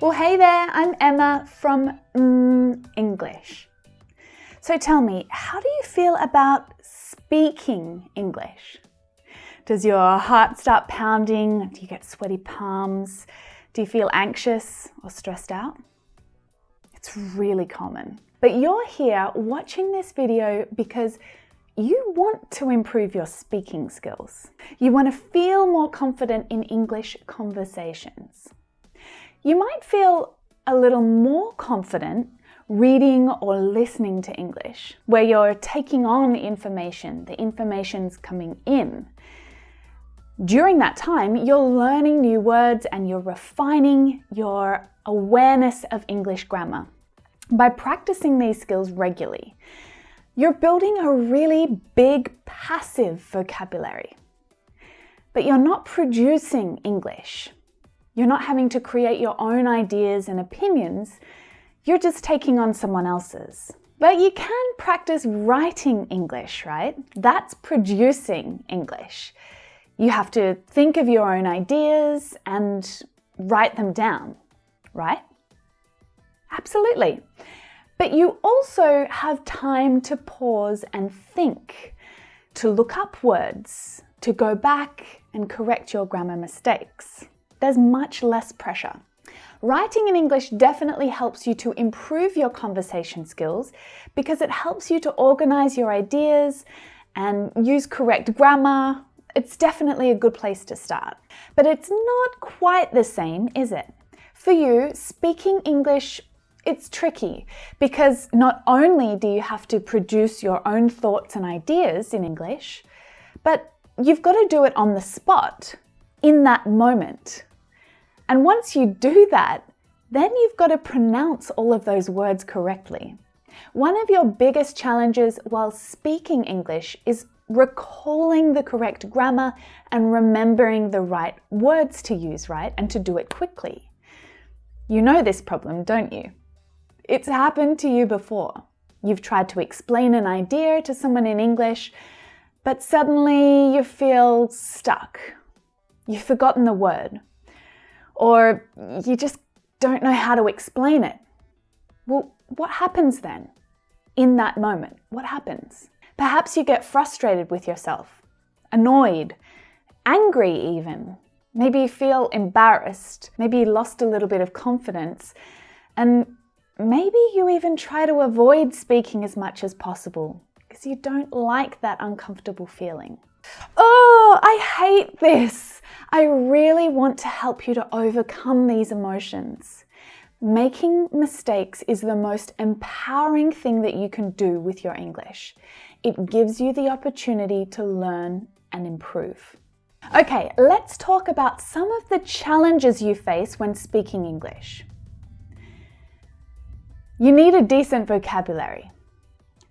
Well, hey there, I'm Emma from English. So tell me, how do you feel about speaking English? Does your heart start pounding? Do you get sweaty palms? Do you feel anxious or stressed out? It's really common. But you're here watching this video because you want to improve your speaking skills. You want to feel more confident in English conversations. You might feel a little more confident reading or listening to English, where you're taking on information, the information's coming in. During that time, you're learning new words and you're refining your awareness of English grammar. By practicing these skills regularly, you're building a really big passive vocabulary. But you're not producing English. You're not having to create your own ideas and opinions. You're just taking on someone else's. But you can practice writing English, right? That's producing English. You have to think of your own ideas and write them down, right? Absolutely. But you also have time to pause and think, to look up words, to go back and correct your grammar mistakes. There's much less pressure. Writing in English definitely helps you to improve your conversation skills because it helps you to organize your ideas and use correct grammar. It's definitely a good place to start. But it's not quite the same, is it? For you, speaking English, it's tricky because not only do you have to produce your own thoughts and ideas in English, but you've got to do it on the spot, in that moment. And once you do that, then you've got to pronounce all of those words correctly. One of your biggest challenges while speaking English is recalling the correct grammar and remembering the right words to use, right? And to do it quickly. You know this problem, don't you? It's happened to you before. You've tried to explain an idea to someone in English, but suddenly you feel stuck. You've forgotten the word. Or you just don't know how to explain it. Well, what happens then? In that moment, what happens? Perhaps you get frustrated with yourself, annoyed, angry even. Maybe you feel embarrassed. Maybe you lost a little bit of confidence. And maybe you even try to avoid speaking as much as possible because you don't like that uncomfortable feeling. Oh, I hate this. I really want to help you to overcome these emotions. Making mistakes is the most empowering thing that you can do with your English. It gives you the opportunity to learn and improve. Okay, let's talk about some of the challenges you face when speaking English. You need a decent vocabulary.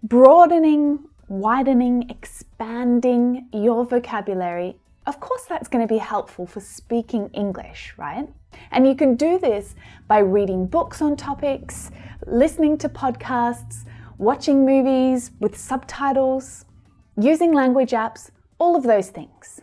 Broadening, widening, expanding your vocabulary, of course that's going to be helpful for speaking English, right? And you can do this by reading books on topics, listening to podcasts, watching movies with subtitles, using language apps, all of those things.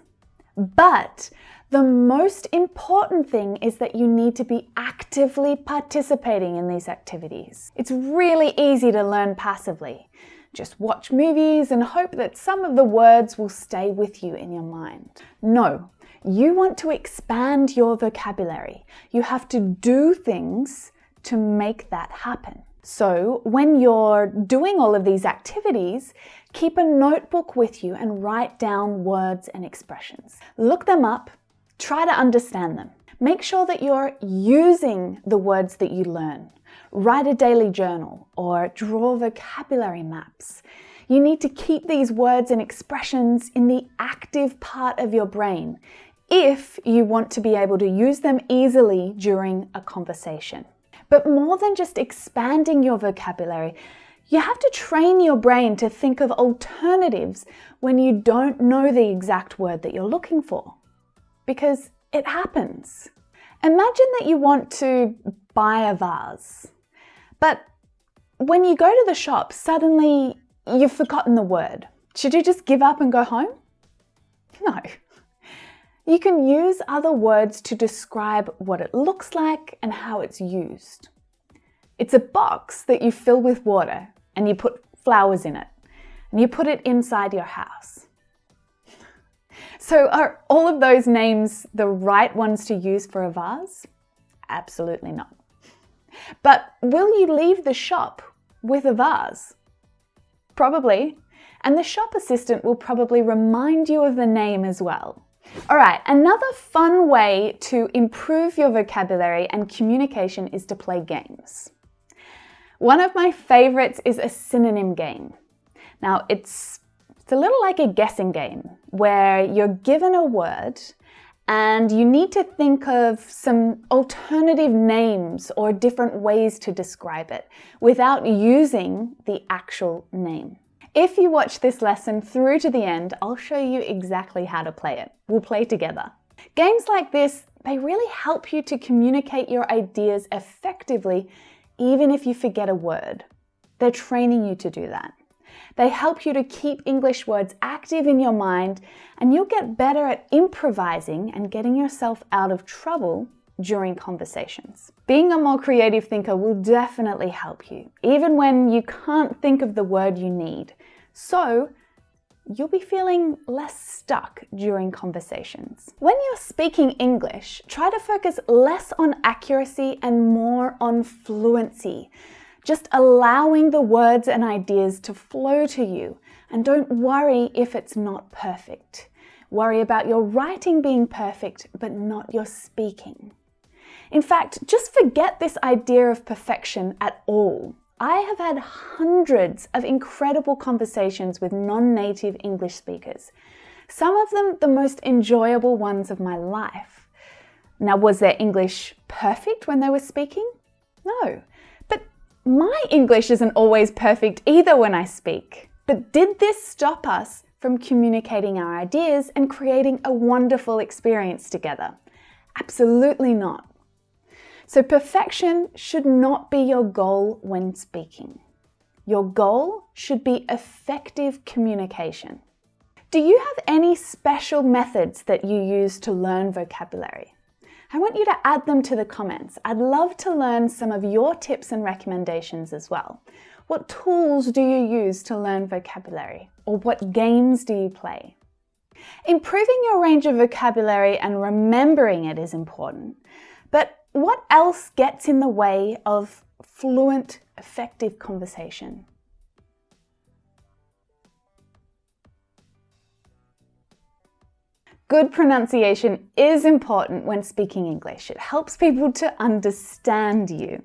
But the most important thing is that you need to be actively participating in these activities. It's really easy to learn passively. Just watch movies and hope that some of the words will stay with you in your mind. No, you want to expand your vocabulary. You have to do things to make that happen. So when you're doing all of these activities, keep a notebook with you and write down words and expressions. Look them up, try to understand them. Make sure that you're using the words that you learn. Write a daily journal or draw vocabulary maps. You need to keep these words and expressions in the active part of your brain if you want to be able to use them easily during a conversation. But more than just expanding your vocabulary, you have to train your brain to think of alternatives when you don't know the exact word that you're looking for. Because it happens. Imagine that you want to buy a vase, but when you go to the shop, suddenly you've forgotten the word. Should you just give up and go home? No. You can use other words to describe what it looks like and how it's used. It's a box that you fill with water and you put flowers in it and you put it inside your house. So are all of those names the right ones to use for a vase? Absolutely not. But will you leave the shop with a vase? Probably. And the shop assistant will probably remind you of the name as well. All right, another fun way to improve your vocabulary and communication is to play games. One of my favorites is a synonym game. Now, it's a little like a guessing game where you're given a word and you need to think of some alternative names or different ways to describe it without using the actual name. If you watch this lesson through to the end, I'll show you exactly how to play it. We'll play together. Games like this, they really help you to communicate your ideas effectively, even if you forget a word. They're training you to do that. They help you to keep English words active in your mind, and you'll get better at improvising and getting yourself out of trouble during conversations. Being a more creative thinker will definitely help you, even when you can't think of the word you need. So you'll be feeling less stuck during conversations. When you're speaking English, try to focus less on accuracy and more on fluency. Just allowing the words and ideas to flow to you, and don't worry if it's not perfect. Worry about your writing being perfect, but not your speaking. In fact, just forget this idea of perfection at all. I have had hundreds of incredible conversations with non-native English speakers, some of them the most enjoyable ones of my life. Now, was their English perfect when they were speaking? No. But my English isn't always perfect either when I speak. But did this stop us from communicating our ideas and creating a wonderful experience together? Absolutely not. So perfection should not be your goal when speaking. Your goal should be effective communication. Do you have any special methods that you use to learn vocabulary? I want you to add them to the comments. I'd love to learn some of your tips and recommendations as well. What tools do you use to learn vocabulary? Or what games do you play? Improving your range of vocabulary and remembering it is important. But what else gets in the way of fluent, effective conversation? Good pronunciation is important when speaking English. It helps people to understand you.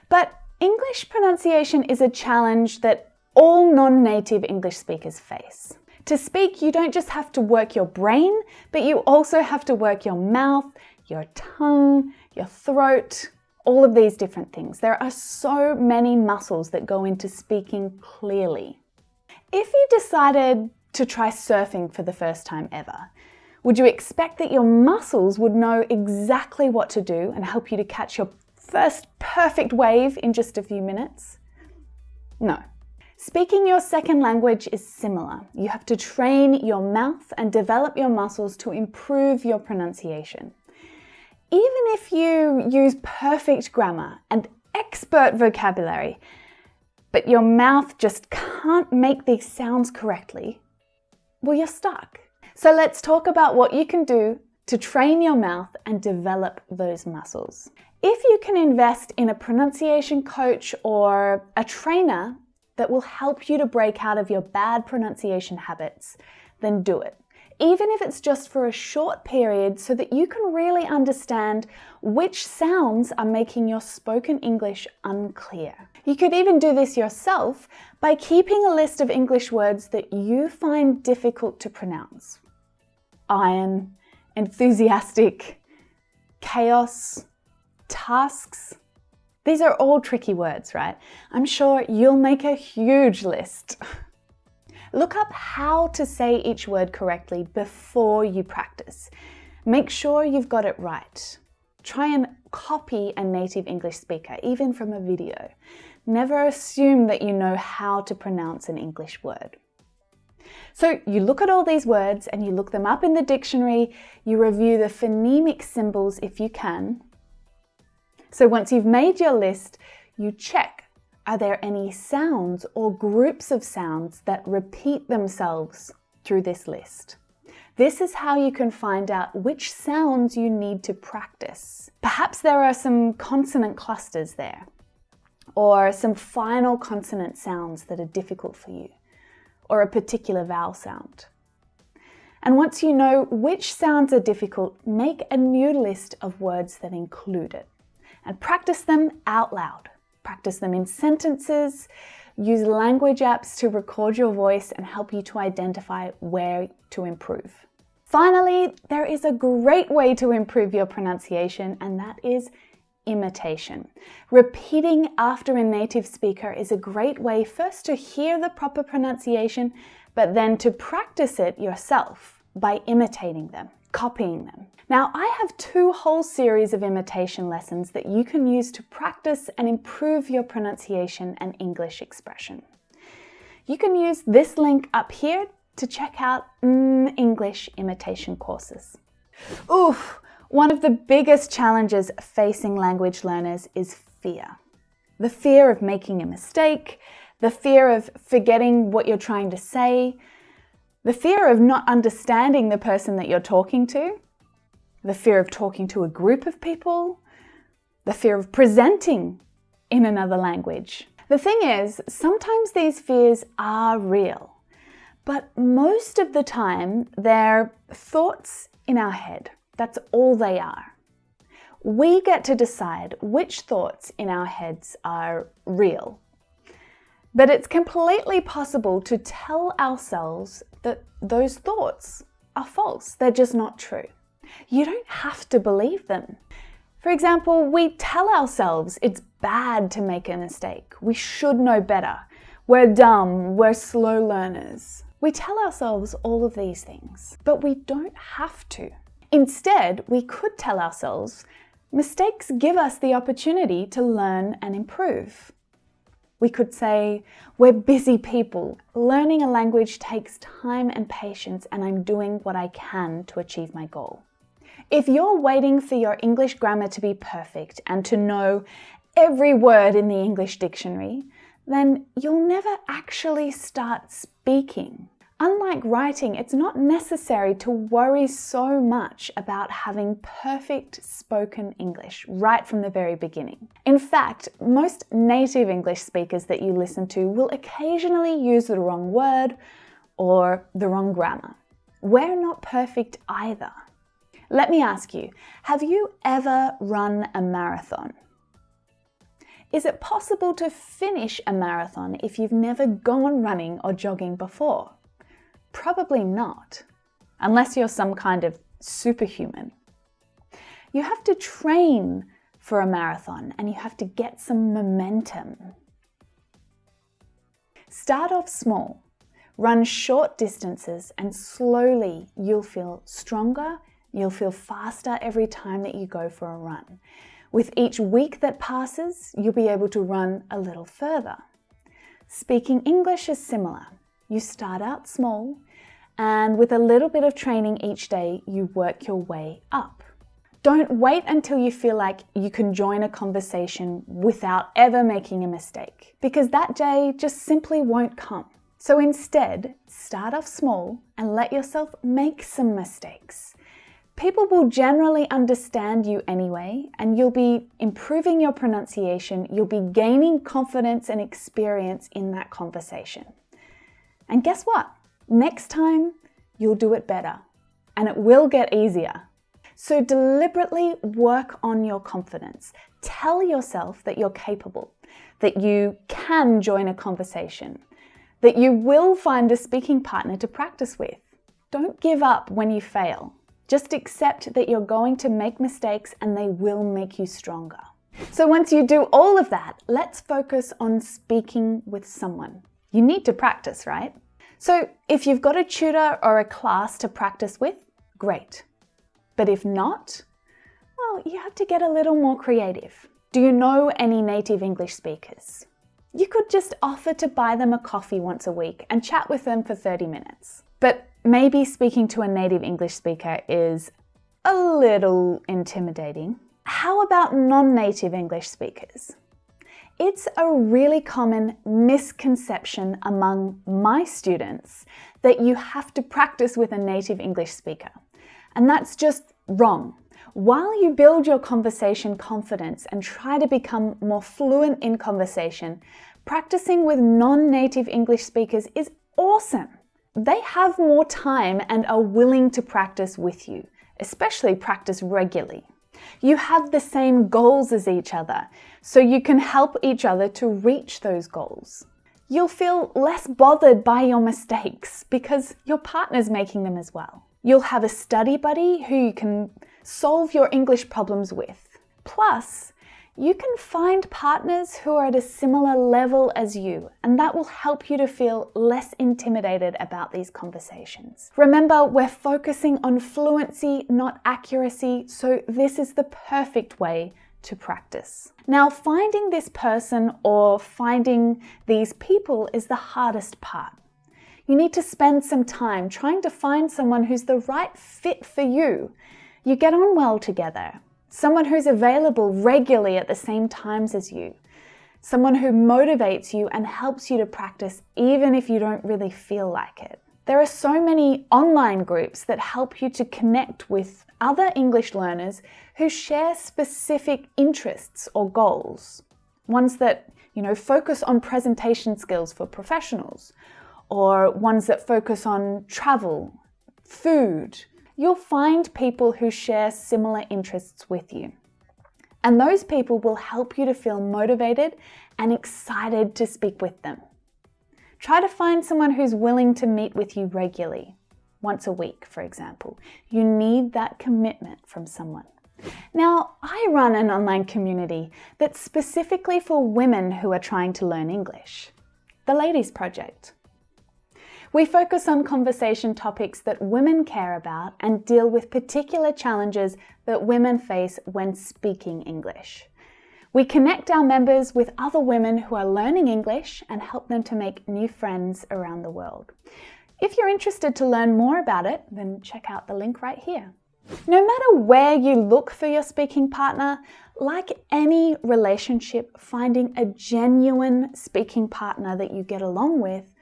But English pronunciation is a challenge that all non-native English speakers face. To speak, you don't just have to work your brain, but you also have to work your mouth, your tongue, your throat, all of these different things. There are so many muscles that go into speaking clearly. If you decided to try surfing for the first time ever, would you expect that your muscles would know exactly what to do and help you to catch your first perfect wave in just a few minutes? No. Speaking your second language is similar. You have to train your mouth and develop your muscles to improve your pronunciation. Even if you use perfect grammar and expert vocabulary, but your mouth just can't make these sounds correctly, well, you're stuck. So let's talk about what you can do to train your mouth and develop those muscles. If you can invest in a pronunciation coach or a trainer that will help you to break out of your bad pronunciation habits, then do it. Even if it's just for a short period so that you can really understand which sounds are making your spoken English unclear. You could even do this yourself by keeping a list of English words that you find difficult to pronounce. Iron, enthusiastic, chaos, tasks. These are all tricky words, right? I'm sure you'll make a huge list. Look up how to say each word correctly before you practice. Make sure you've got it right. Try and copy a native English speaker, even from a video. Never assume that you know how to pronounce an English word. So you look at all these words and you look them up in the dictionary, you review the phonemic symbols if you can. So once you've made your list, you check, are there any sounds or groups of sounds that repeat themselves through this list? This is how you can find out which sounds you need to practice. Perhaps there are some consonant clusters there, or some final consonant sounds that are difficult for you, or a particular vowel sound. And once you know which sounds are difficult, make a new list of words that include it and practice them out loud. Practice them in sentences. Use language apps to record your voice and help you to identify where to improve. Finally, there is a great way to improve your pronunciation, and that is imitation. Repeating after a native speaker is a great way first to hear the proper pronunciation, but then to practice it yourself by imitating them, copying them. Now, I have 2 whole series of imitation lessons that you can use to practice and improve your pronunciation and English expression. You can use this link up here to check out English imitation courses. Oof! One of the biggest challenges facing language learners is fear. The fear of making a mistake, the fear of forgetting what you're trying to say, the fear of not understanding the person that you're talking to, the fear of talking to a group of people, the fear of presenting in another language. The thing is, sometimes these fears are real, but most of the time they're thoughts in our head. That's all they are. We get to decide which thoughts in our heads are real. But it's completely possible to tell ourselves that those thoughts are false. They're just not true. You don't have to believe them. For example, we tell ourselves it's bad to make a mistake. We should know better. We're dumb. We're slow learners. We tell ourselves all of these things, but we don't have to. Instead, we could tell ourselves, mistakes give us the opportunity to learn and improve. We could say, we're busy people. Learning a language takes time and patience, and I'm doing what I can to achieve my goal. If you're waiting for your English grammar to be perfect and to know every word in the English dictionary, then you'll never actually start speaking. Unlike writing, it's not necessary to worry so much about having perfect spoken English right from the very beginning. In fact, most native English speakers that you listen to will occasionally use the wrong word or the wrong grammar. We're not perfect either. Let me ask you, have you ever run a marathon? Is it possible to finish a marathon if you've never gone running or jogging before? Probably not, unless you're some kind of superhuman. You have to train for a marathon and you have to get some momentum. Start off small, run short distances, and slowly you'll feel stronger, you'll feel faster every time that you go for a run. With each week that passes, you'll be able to run a little further. Speaking English is similar. You start out small, and with a little bit of training each day, you work your way up. Don't wait until you feel like you can join a conversation without ever making a mistake, because that day just simply won't come. So instead, start off small and let yourself make some mistakes. People will generally understand you anyway, and you'll be improving your pronunciation, you'll be gaining confidence and experience in that conversation. And guess what? Next time, you'll do it better, and it will get easier. So deliberately work on your confidence. Tell yourself that you're capable, that you can join a conversation, that you will find a speaking partner to practice with. Don't give up when you fail. Just accept that you're going to make mistakes and they will make you stronger. So once you do all of that, let's focus on speaking with someone. You need to practice, right? So if you've got a tutor or a class to practice with, great. But if not, well, you have to get a little more creative. Do you know any native English speakers? You could just offer to buy them a coffee once a week and chat with them for 30 minutes. But maybe speaking to a native English speaker is a little intimidating. How about non-native English speakers? It's a really common misconception among my students that you have to practice with a native English speaker. And that's just wrong. While you build your conversation confidence and try to become more fluent in conversation, practicing with non-native English speakers is awesome. They have more time and are willing to practice with you, especially practice regularly. You have the same goals as each other, so you can help each other to reach those goals. You'll feel less bothered by your mistakes because your partner's making them as well. You'll have a study buddy who you can solve your English problems with. Plus, you can find partners who are at a similar level as you, and that will help you to feel less intimidated about these conversations. Remember, we're focusing on fluency, not accuracy, so this is the perfect way to practice. Now, finding this person or finding these people is the hardest part. You need to spend some time trying to find someone who's the right fit for you. You get on well together. Someone who's available regularly at the same times as you. Someone who motivates you and helps you to practice even if you don't really feel like it. There are so many online groups that help you to connect with other English learners who share specific interests or goals. Ones that, focus on presentation skills for professionals, or ones that focus on travel, food. You'll find people who share similar interests with you. And those people will help you to feel motivated and excited to speak with them. Try to find someone who's willing to meet with you regularly, once a week, for example. You need that commitment from someone. Now, I run an online community that's specifically for women who are trying to learn English, the Ladies Project. We focus on conversation topics that women care about and deal with particular challenges that women face when speaking English. We connect our members with other women who are learning English and help them to make new friends around the world. If you're interested to learn more about it, then check out the link right here. No matter where you look for your speaking partner, like any relationship, finding a genuine speaking partner that you get along with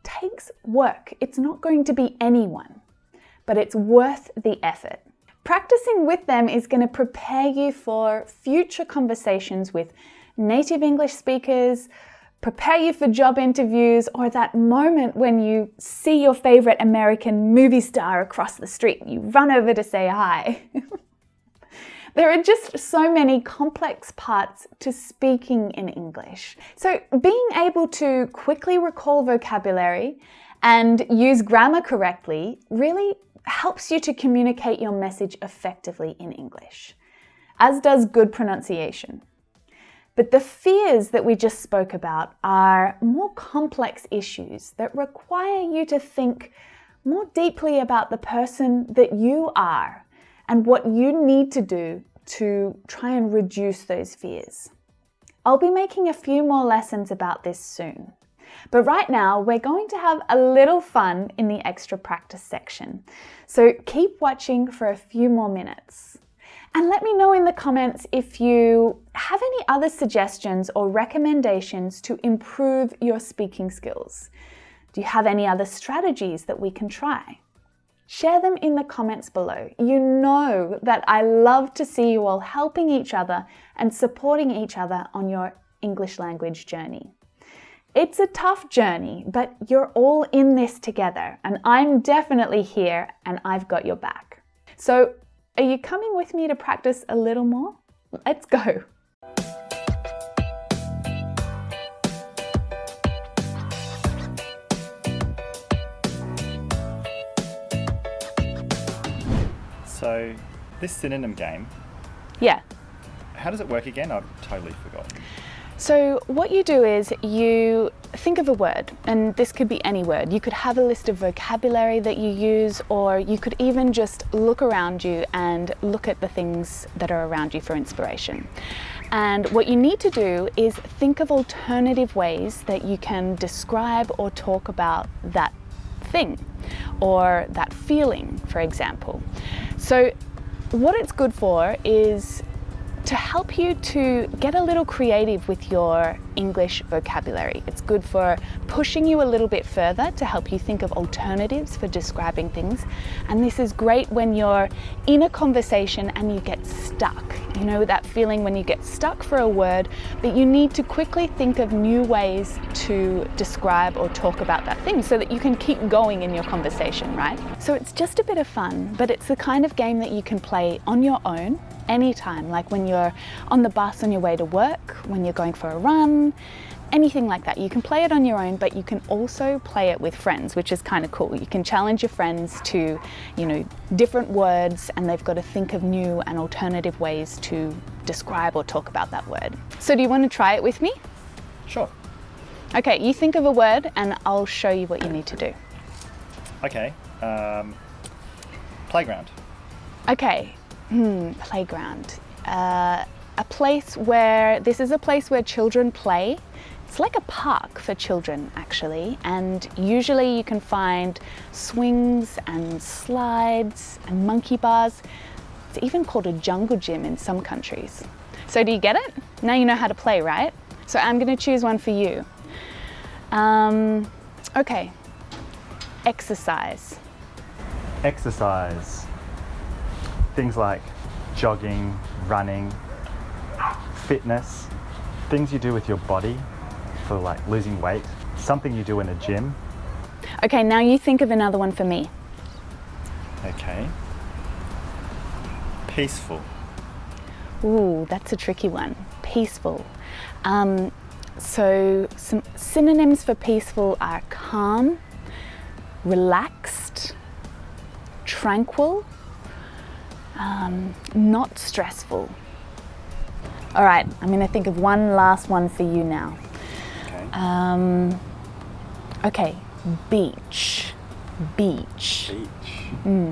takes work. It's not going to be anyone, but it's worth the effort. Practicing with them is going to prepare you for future conversations with native English speakers, prepare you for job interviews, or that moment when you see your favorite American movie star across the street. You run over to say hi. There are just so many complex parts to speaking in English. So being able to quickly recall vocabulary and use grammar correctly really helps you to communicate your message effectively in English, as does good pronunciation. But the fears that we just spoke about are more complex issues that require you to think more deeply about the person that you are and what you need to do to try and reduce those fears. I'll be making a few more lessons about this soon. But right now, we're going to have a little fun in the extra practice section. So keep watching for a few more minutes. And let me know in the comments if you have any other suggestions or recommendations to improve your speaking skills. Do you have any other strategies that we can try? Share them in the comments below. You know that I love to see you all helping each other and supporting each other on your English language journey. It's a tough journey, but you're all in this together, and I'm definitely here and I've got your back. So, are you coming with me to practice a little more? Let's go. So, this synonym game, Yeah. how does it work again? I've totally forgotten. So what you do is you think of a word, and this could be any word. You could have a list of vocabulary that you use, or you could even just look around you and look at the things that are around you for inspiration. And what you need to do is think of alternative ways that you can describe or talk about that thing or that feeling, for example. So what it's good for is to help you to get a little creative with your English vocabulary. It's good for pushing you a little bit further to help you think of alternatives for describing things. And this is great when you're in a conversation and you get stuck. You know that feeling when you get stuck for a word, but you need to quickly think of new ways to describe or talk about that thing so that you can keep going in your conversation, right? So it's just a bit of fun, but it's the kind of game that you can play on your own anytime, like when you're on the bus on your way to work, when you're going for a run, anything like that. You can play it on your own, but you can also play it with friends, which is kind of cool. You can challenge your friends to, you know, different words, and they've got to think of new and alternative ways to describe or talk about that word. So do you want to try it with me? Sure. Okay, you think of a word and I'll show you what you need to do. Okay. Playground. Okay. Playground. A place where, this is a place where children play. It's like a park for children, actually, and usually you can find swings and slides and monkey bars. It's even called a jungle gym in some countries. So do you get it? Now you know how to play, right? So I'm going to choose one for you. Okay. Exercise. Exercise. Things like jogging, running, fitness, things you do with your body for like losing weight, something you do in a gym. Okay, now you think of another one for me. Okay. Peaceful. Ooh, that's a tricky one. Peaceful. So some synonyms for peaceful are calm, relaxed, tranquil, not stressful. All right, I'm going to think of one last one for you now. Okay. Okay, beach. Beach. Beach.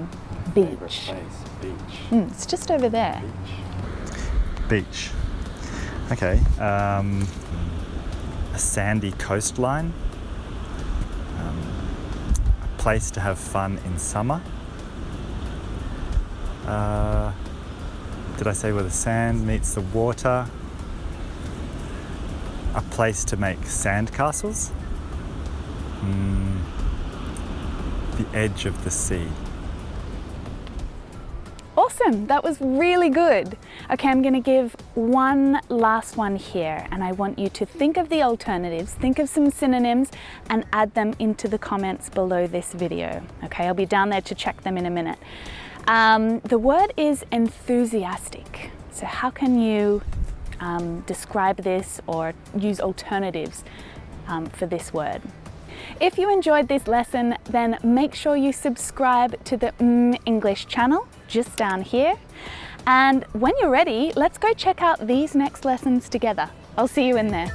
Beach. Place. Beach. It's just over there. Beach. Okay. A sandy coastline. A place to have fun in summer. Did I say where the sand meets the water? A place to make sandcastles? The edge of the sea. Awesome, that was really good. Okay, I'm going to give one last one here, and I want you to think of the alternatives, think of some synonyms, and add them into the comments below this video. Okay, I'll be down there to check them in a minute. The word is enthusiastic. So how can you describe this or use alternatives for this word? If you enjoyed this lesson, then make sure you subscribe to the English channel just down here. And when you're ready, let's go check out these next lessons together. I'll see you in there.